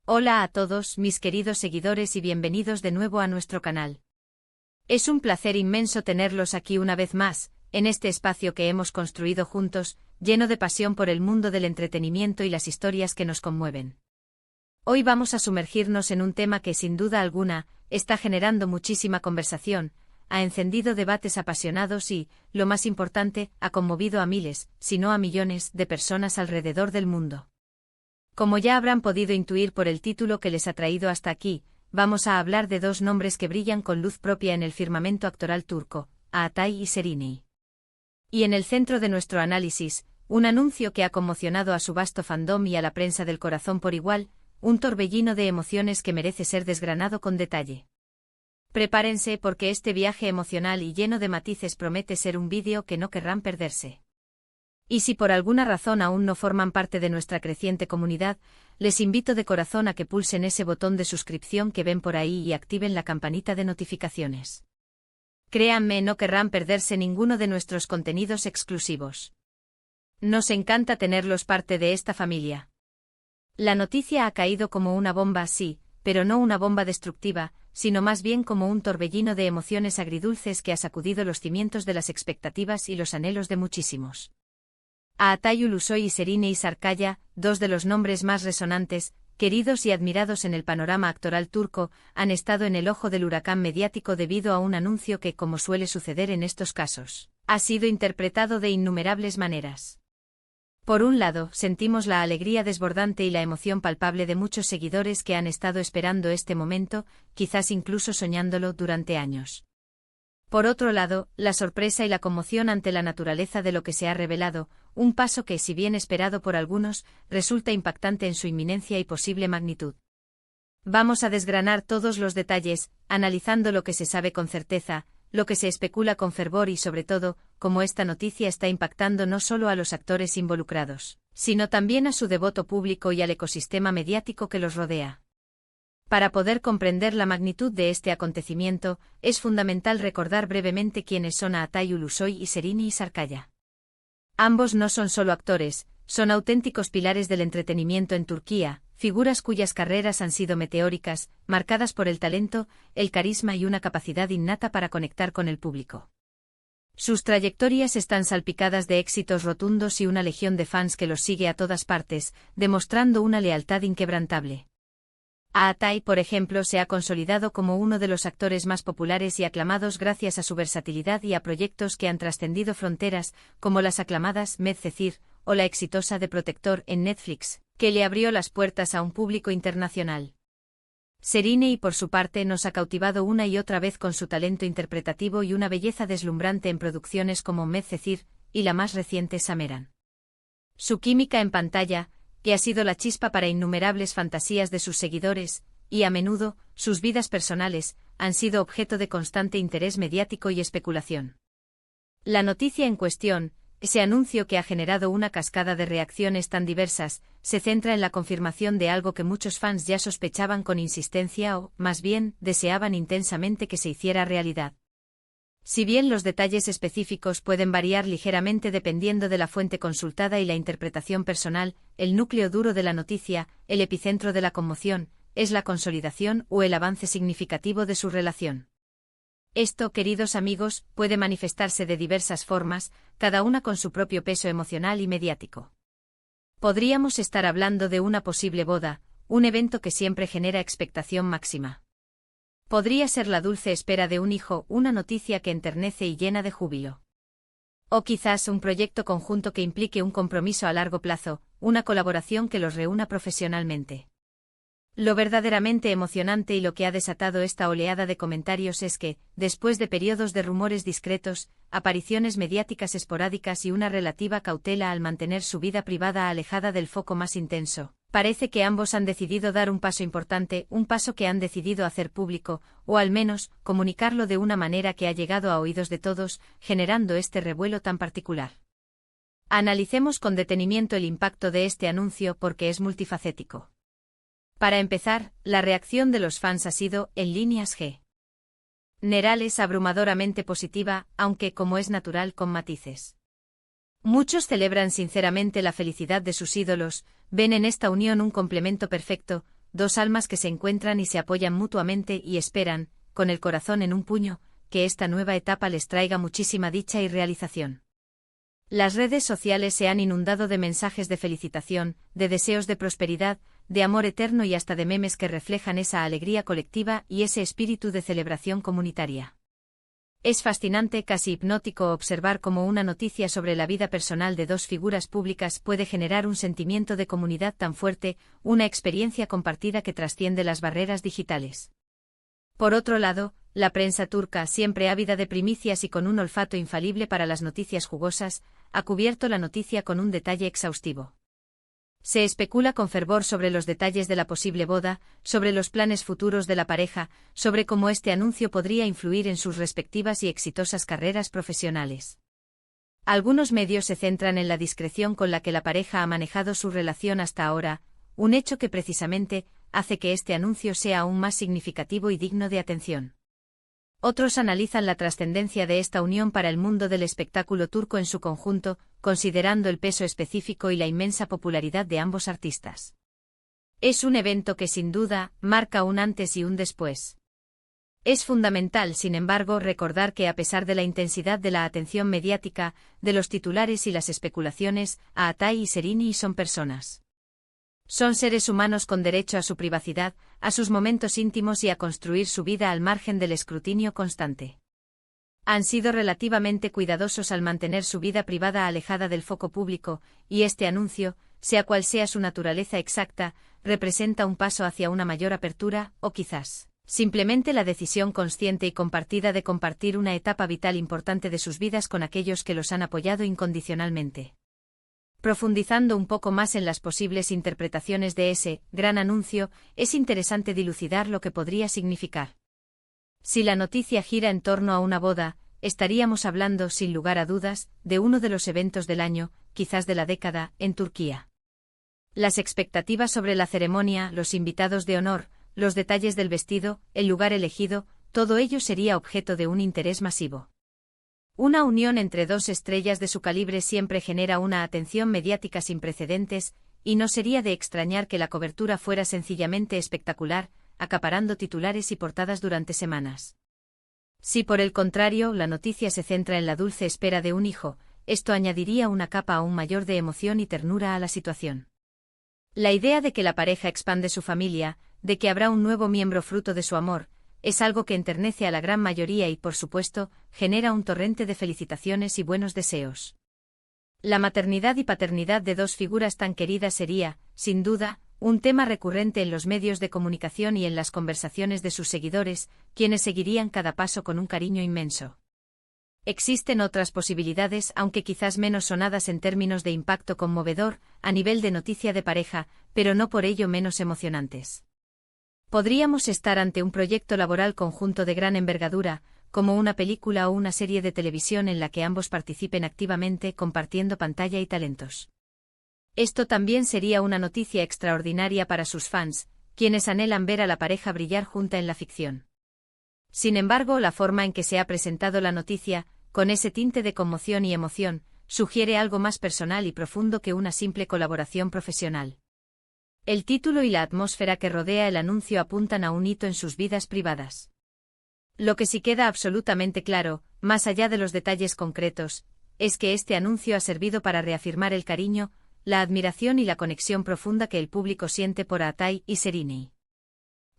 Hola a todos, mis queridos seguidores, y bienvenidos de nuevo a nuestro canal. Es un placer inmenso tenerlos aquí una vez más, en este espacio que hemos construido juntos, lleno de pasión por el mundo del entretenimiento y las historias que nos conmueven. Hoy vamos a sumergirnos en un tema que, sin duda alguna, está generando muchísima conversación, ha encendido debates apasionados y, lo más importante, ha conmovido a miles, si no a millones, de personas alrededor del mundo. Como ya habrán podido intuir por el título que les ha traído hasta aquí, vamos a hablar de dos nombres que brillan con luz propia en el firmamento actoral turco, Çağatay y Şiriney. Y en el centro de nuestro análisis, un anuncio que ha conmocionado a su vasto fandom y a la prensa del corazón por igual, un torbellino de emociones que merece ser desgranado con detalle. Prepárense porque este viaje emocional y lleno de matices promete ser un vídeo que no querrán perderse. Y si por alguna razón aún no forman parte de nuestra creciente comunidad, les invito de corazón a que pulsen ese botón de suscripción que ven por ahí y activen la campanita de notificaciones. Créanme, no querrán perderse ninguno de nuestros contenidos exclusivos. Nos encanta tenerlos parte de esta familia. La noticia ha caído como una bomba, sí, pero no una bomba destructiva, sino más bien como un torbellino de emociones agridulces que ha sacudido los cimientos de las expectativas y los anhelos de muchísimos. Çağatay Ulusoy y Şiriney Sarıkaya, dos de los nombres más resonantes, queridos y admirados en el panorama actoral turco, han estado en el ojo del huracán mediático debido a un anuncio que, como suele suceder en estos casos, ha sido interpretado de innumerables maneras. Por un lado, sentimos la alegría desbordante y la emoción palpable de muchos seguidores que han estado esperando este momento, quizás incluso soñándolo durante años. Por otro lado, la sorpresa y la conmoción ante la naturaleza de lo que se ha revelado, un paso que, si bien esperado por algunos, resulta impactante en su inminencia y posible magnitud. Vamos a desgranar todos los detalles, analizando lo que se sabe con certeza, lo que se especula con fervor y, sobre todo, cómo esta noticia está impactando no solo a los actores involucrados, sino también a su devoto público y al ecosistema mediático que los rodea. Para poder comprender la magnitud de este acontecimiento, es fundamental recordar brevemente quiénes son Çağatay Ulusoy y Şiriney Sarıkaya. Ambos no son solo actores, son auténticos pilares del entretenimiento en Turquía, figuras cuyas carreras han sido meteóricas, marcadas por el talento, el carisma y una capacidad innata para conectar con el público. Sus trayectorias están salpicadas de éxitos rotundos y una legión de fans que los sigue a todas partes, demostrando una lealtad inquebrantable. Çağatay, por ejemplo, se ha consolidado como uno de los actores más populares y aclamados gracias a su versatilidad y a proyectos que han trascendido fronteras, como las aclamadas Medcezir o la exitosa The Protector en Netflix, que le abrió las puertas a un público internacional. Şiriney, por su parte, nos ha cautivado una y otra vez con su talento interpretativo y una belleza deslumbrante en producciones como Medcezir y la más reciente Sameran. Su química en pantalla, que ha sido la chispa para innumerables fantasías de sus seguidores, y a menudo, sus vidas personales, han sido objeto de constante interés mediático y especulación. La noticia en cuestión, ese anuncio que ha generado una cascada de reacciones tan diversas, se centra en la confirmación de algo que muchos fans ya sospechaban con insistencia o, más bien, deseaban intensamente que se hiciera realidad. Si bien los detalles específicos pueden variar ligeramente dependiendo de la fuente consultada y la interpretación personal, el núcleo duro de la noticia, el epicentro de la conmoción, es la consolidación o el avance significativo de su relación. Esto, queridos amigos, puede manifestarse de diversas formas, cada una con su propio peso emocional y mediático. Podríamos estar hablando de una posible boda, un evento que siempre genera expectación máxima. Podría ser la dulce espera de un hijo, una noticia que enternece y llena de júbilo. O quizás un proyecto conjunto que implique un compromiso a largo plazo, una colaboración que los reúna profesionalmente. Lo verdaderamente emocionante y lo que ha desatado esta oleada de comentarios es que, después de periodos de rumores discretos, apariciones mediáticas esporádicas y una relativa cautela al mantener su vida privada alejada del foco más intenso, parece que ambos han decidido dar un paso importante, un paso que han decidido hacer público, o al menos, comunicarlo de una manera que ha llegado a oídos de todos, generando este revuelo tan particular. Analicemos con detenimiento el impacto de este anuncio porque es multifacético. Para empezar, la reacción de los fans ha sido, en líneas generales, abrumadoramente positiva, aunque, como es natural, con matices. Muchos celebran sinceramente la felicidad de sus ídolos, ven en esta unión un complemento perfecto, dos almas que se encuentran y se apoyan mutuamente y esperan, con el corazón en un puño, que esta nueva etapa les traiga muchísima dicha y realización. Las redes sociales se han inundado de mensajes de felicitación, de deseos de prosperidad, de amor eterno y hasta de memes que reflejan esa alegría colectiva y ese espíritu de celebración comunitaria. Es fascinante, casi hipnótico, observar cómo una noticia sobre la vida personal de dos figuras públicas puede generar un sentimiento de comunidad tan fuerte, una experiencia compartida que trasciende las barreras digitales. Por otro lado, la prensa turca, siempre ávida de primicias y con un olfato infalible para las noticias jugosas, ha cubierto la noticia con un detalle exhaustivo. Se especula con fervor sobre los detalles de la posible boda, sobre los planes futuros de la pareja, sobre cómo este anuncio podría influir en sus respectivas y exitosas carreras profesionales. Algunos medios se centran en la discreción con la que la pareja ha manejado su relación hasta ahora, un hecho que precisamente hace que este anuncio sea aún más significativo y digno de atención. Otros analizan la trascendencia de esta unión para el mundo del espectáculo turco en su conjunto, considerando el peso específico y la inmensa popularidad de ambos artistas. Es un evento que sin duda marca un antes y un después. Es fundamental, sin embargo, recordar que a pesar de la intensidad de la atención mediática, de los titulares y las especulaciones, Atay y Serini son personas. Son seres humanos con derecho a su privacidad, a sus momentos íntimos y a construir su vida al margen del escrutinio constante. Han sido relativamente cuidadosos al mantener su vida privada alejada del foco público, y este anuncio, sea cual sea su naturaleza exacta, representa un paso hacia una mayor apertura, o quizás, simplemente la decisión consciente y compartida de compartir una etapa vital importante de sus vidas con aquellos que los han apoyado incondicionalmente. Profundizando un poco más en las posibles interpretaciones de ese gran anuncio, es interesante dilucidar lo que podría significar. Si la noticia gira en torno a una boda, estaríamos hablando, sin lugar a dudas, de uno de los eventos del año, quizás de la década, en Turquía. Las expectativas sobre la ceremonia, los invitados de honor, los detalles del vestido, el lugar elegido, todo ello sería objeto de un interés masivo. Una unión entre dos estrellas de su calibre siempre genera una atención mediática sin precedentes, y no sería de extrañar que la cobertura fuera sencillamente espectacular, acaparando titulares y portadas durante semanas. Si por el contrario la noticia se centra en la dulce espera de un hijo, esto añadiría una capa aún mayor de emoción y ternura a la situación. La idea de que la pareja expande su familia, de que habrá un nuevo miembro fruto de su amor, es algo que enternece a la gran mayoría y, por supuesto, genera un torrente de felicitaciones y buenos deseos. La maternidad y paternidad de dos figuras tan queridas sería, sin duda, un tema recurrente en los medios de comunicación y en las conversaciones de sus seguidores, quienes seguirían cada paso con un cariño inmenso. Existen otras posibilidades, aunque quizás menos sonadas en términos de impacto conmovedor, a nivel de noticia de pareja, pero no por ello menos emocionantes. Podríamos estar ante un proyecto laboral conjunto de gran envergadura, como una película o una serie de televisión en la que ambos participen activamente compartiendo pantalla y talentos. Esto también sería una noticia extraordinaria para sus fans, quienes anhelan ver a la pareja brillar junta en la ficción. Sin embargo, la forma en que se ha presentado la noticia, con ese tinte de conmoción y emoción, sugiere algo más personal y profundo que una simple colaboración profesional. El título y la atmósfera que rodea el anuncio apuntan a un hito en sus vidas privadas. Lo que sí queda absolutamente claro, más allá de los detalles concretos, es que este anuncio ha servido para reafirmar el cariño, la admiración y la conexión profunda que el público siente por Atay y Serini.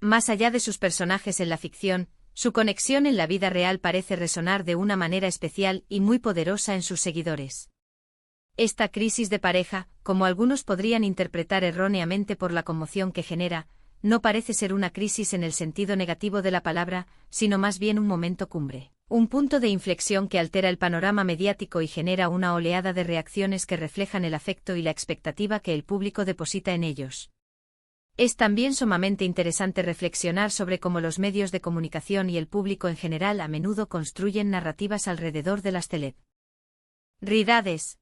Más allá de sus personajes en la ficción, su conexión en la vida real parece resonar de una manera especial y muy poderosa en sus seguidores. Esta crisis de pareja, como algunos podrían interpretar erróneamente por la conmoción que genera, no parece ser una crisis en el sentido negativo de la palabra, sino más bien un momento cumbre, un punto de inflexión que altera el panorama mediático y genera una oleada de reacciones que reflejan el afecto y la expectativa que el público deposita en ellos. Es también sumamente interesante reflexionar sobre cómo los medios de comunicación y el público en general a menudo construyen narrativas alrededor de las celebridades.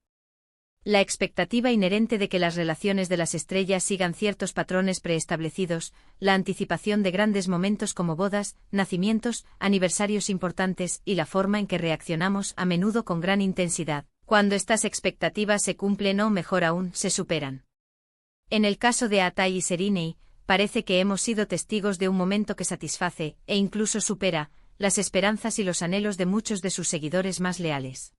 La expectativa inherente de que las relaciones de las estrellas sigan ciertos patrones preestablecidos, la anticipación de grandes momentos como bodas, nacimientos, aniversarios importantes y la forma en que reaccionamos a menudo con gran intensidad, cuando estas expectativas se cumplen o, mejor aún, se superan. En el caso de Atay y Serini, parece que hemos sido testigos de un momento que satisface, e incluso supera, las esperanzas y los anhelos de muchos de sus seguidores más leales.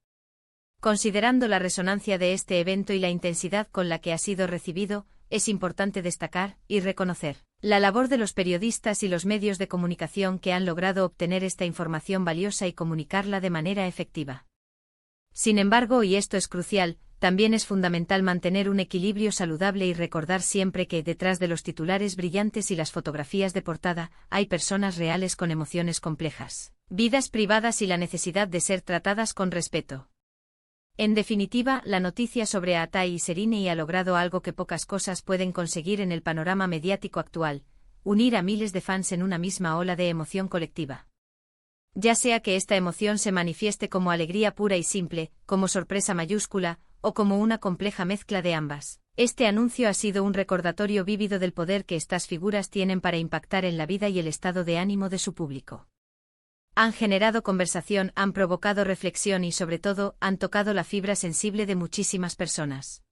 Considerando la resonancia de este evento y la intensidad con la que ha sido recibido, es importante destacar y reconocer la labor de los periodistas y los medios de comunicación que han logrado obtener esta información valiosa y comunicarla de manera efectiva. Sin embargo, y esto es crucial, también es fundamental mantener un equilibrio saludable y recordar siempre que detrás de los titulares brillantes y las fotografías de portada, hay personas reales con emociones complejas, vidas privadas y la necesidad de ser tratadas con respeto. En definitiva, la noticia sobre Atai y Sereni ha logrado algo que pocas cosas pueden conseguir en el panorama mediático actual: unir a miles de fans en una misma ola de emoción colectiva. Ya sea que esta emoción se manifieste como alegría pura y simple, como sorpresa mayúscula, o como una compleja mezcla de ambas, este anuncio ha sido un recordatorio vívido del poder que estas figuras tienen para impactar en la vida y el estado de ánimo de su público. Han generado conversación, han provocado reflexión y sobre todo, han tocado la fibra sensible de muchísimas personas.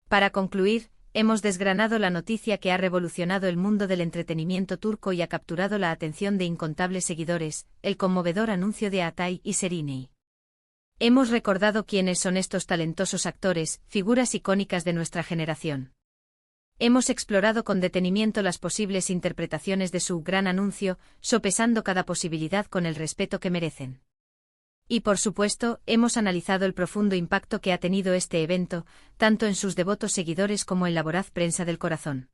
Para concluir, hemos desgranado la noticia que ha revolucionado el mundo del entretenimiento turco y ha capturado la atención de incontables seguidores: el conmovedor anuncio de Atai y Sereni. Hemos recordado quiénes son estos talentosos actores, figuras icónicas de nuestra generación. Hemos explorado con detenimiento las posibles interpretaciones de su gran anuncio, sopesando cada posibilidad con el respeto que merecen. Y por supuesto, hemos analizado el profundo impacto que ha tenido este evento, tanto en sus devotos seguidores como en la voraz prensa del corazón.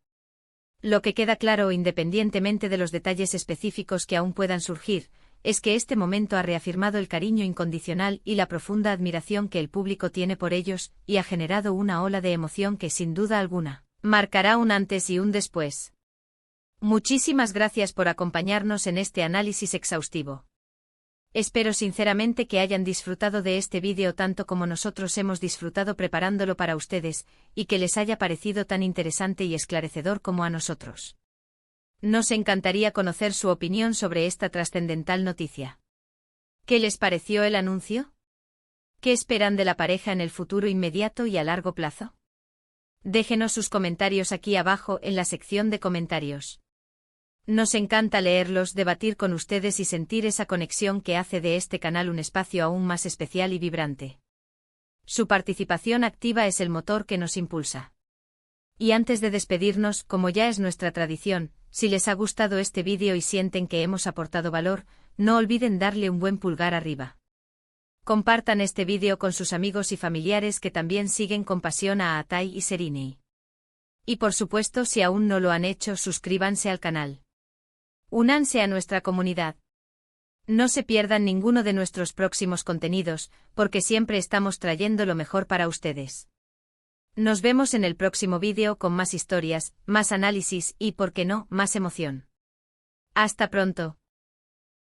Lo que queda claro, independientemente de los detalles específicos que aún puedan surgir, es que este momento ha reafirmado el cariño incondicional y la profunda admiración que el público tiene por ellos, y ha generado una ola de emoción que, sin duda alguna, marcará un antes y un después. Muchísimas gracias por acompañarnos en este análisis exhaustivo. Espero sinceramente que hayan disfrutado de este vídeo tanto como nosotros hemos disfrutado preparándolo para ustedes, y que les haya parecido tan interesante y esclarecedor como a nosotros. Nos encantaría conocer su opinión sobre esta trascendental noticia. ¿Qué les pareció el anuncio? ¿Qué esperan de la pareja en el futuro inmediato y a largo plazo? Déjenos sus comentarios aquí abajo en la sección de comentarios. Nos encanta leerlos, debatir con ustedes y sentir esa conexión que hace de este canal un espacio aún más especial y vibrante. Su participación activa es el motor que nos impulsa. Y antes de despedirnos, como ya es nuestra tradición, si les ha gustado este vídeo y sienten que hemos aportado valor, no olviden darle un buen pulgar arriba. Compartan este vídeo con sus amigos y familiares que también siguen con pasión a Atai y Sereni. Y por supuesto, si aún no lo han hecho, suscríbanse al canal. Únanse a nuestra comunidad. No se pierdan ninguno de nuestros próximos contenidos, porque siempre estamos trayendo lo mejor para ustedes. Nos vemos en el próximo vídeo con más historias, más análisis y, por qué no, más emoción. Hasta pronto.